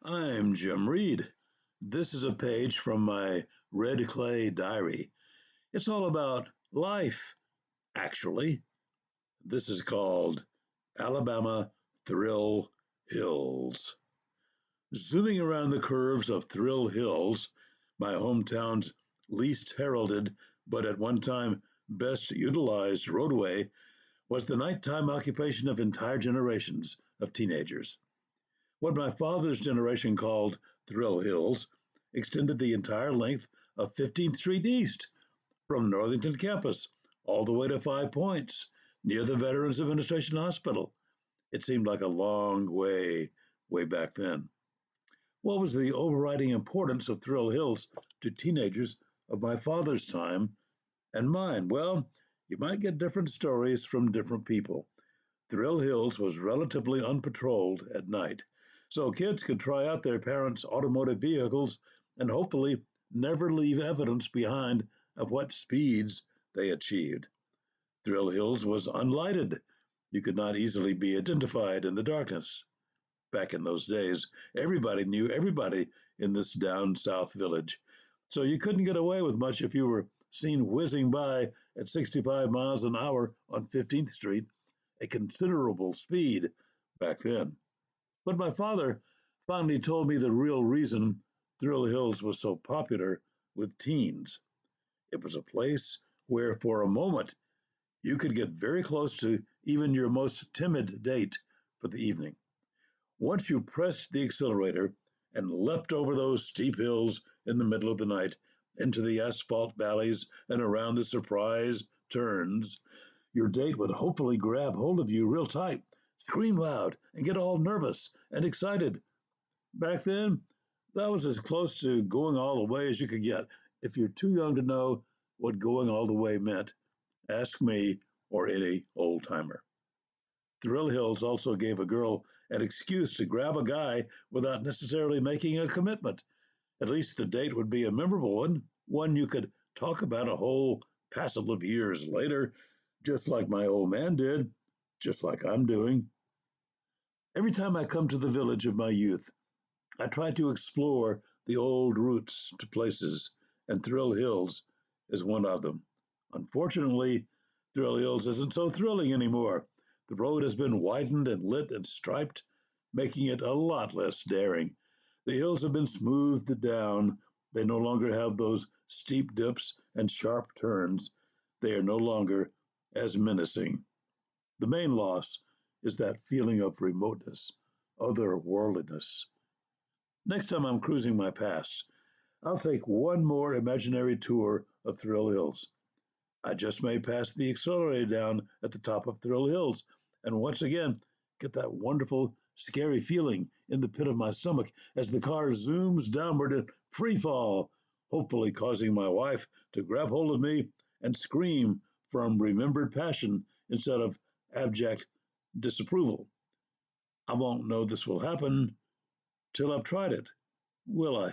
I'm Jim Reed. This is a page from my red clay diary. It's all about life, actually. This is called Alabama Thrill Hills. Zooming around the curves of Thrill Hills, my hometown's least heralded but at one time best utilized roadway, was the nighttime occupation of entire generations of teenagers. What my father's generation called Thrill Hills extended the entire length of 15th Street East from Northington campus all the way to Five Points near the Veterans Administration Hospital. It seemed like a long way back then. What was the overriding importance of Thrill Hills to teenagers of my father's time and mine? Well, you might get different stories from different people. Thrill Hills was relatively unpatrolled at night, so kids could try out their parents' automotive vehicles and hopefully never leave evidence behind of what speeds they achieved. Thrill Hills was unlighted. You could not easily be identified in the darkness. Back in those days, everybody knew everybody in this down south village, so you couldn't get away with much if you were seen whizzing by at 65 miles an hour on 15th Street, a considerable speed back then. But my father finally told me the real reason Thrill Hills was so popular with teens. It was a place where, for a moment, you could get very close to even your most timid date for the evening. Once you pressed the accelerator and leapt over those steep hills in the middle of the night into the asphalt valleys and around the surprise turns, your date would hopefully grab hold of you real tight, scream loud, and get all nervous and excited. Back then, that was as close to going all the way as you could get. If you're too young to know what going all the way meant, ask me or any old timer. Thrill Hills also gave a girl an excuse to grab a guy without necessarily making a commitment. At least the date would be a memorable one you could talk about a whole passel of years later, just like my old man did, just like I'm doing. Every time I come to the village of my youth, I try to explore the old routes to places, and Thrill Hills is one of them. Unfortunately, Thrill Hills isn't so thrilling anymore. The road has been widened and lit and striped, making it a lot less daring. The hills have been smoothed down. They no longer have those steep dips and sharp turns. They are no longer as menacing. The main loss is that feeling of remoteness, otherworldliness. Next time I'm cruising my past, I'll take one more imaginary tour of Thrill Hills. I just may pass the accelerator down at the top of Thrill Hills and once again get that wonderful, scary feeling in the pit of my stomach as the car zooms downward in free fall, hopefully causing my wife to grab hold of me and scream from remembered passion instead of abject disapproval. I won't know this will happen till I've tried it, will I?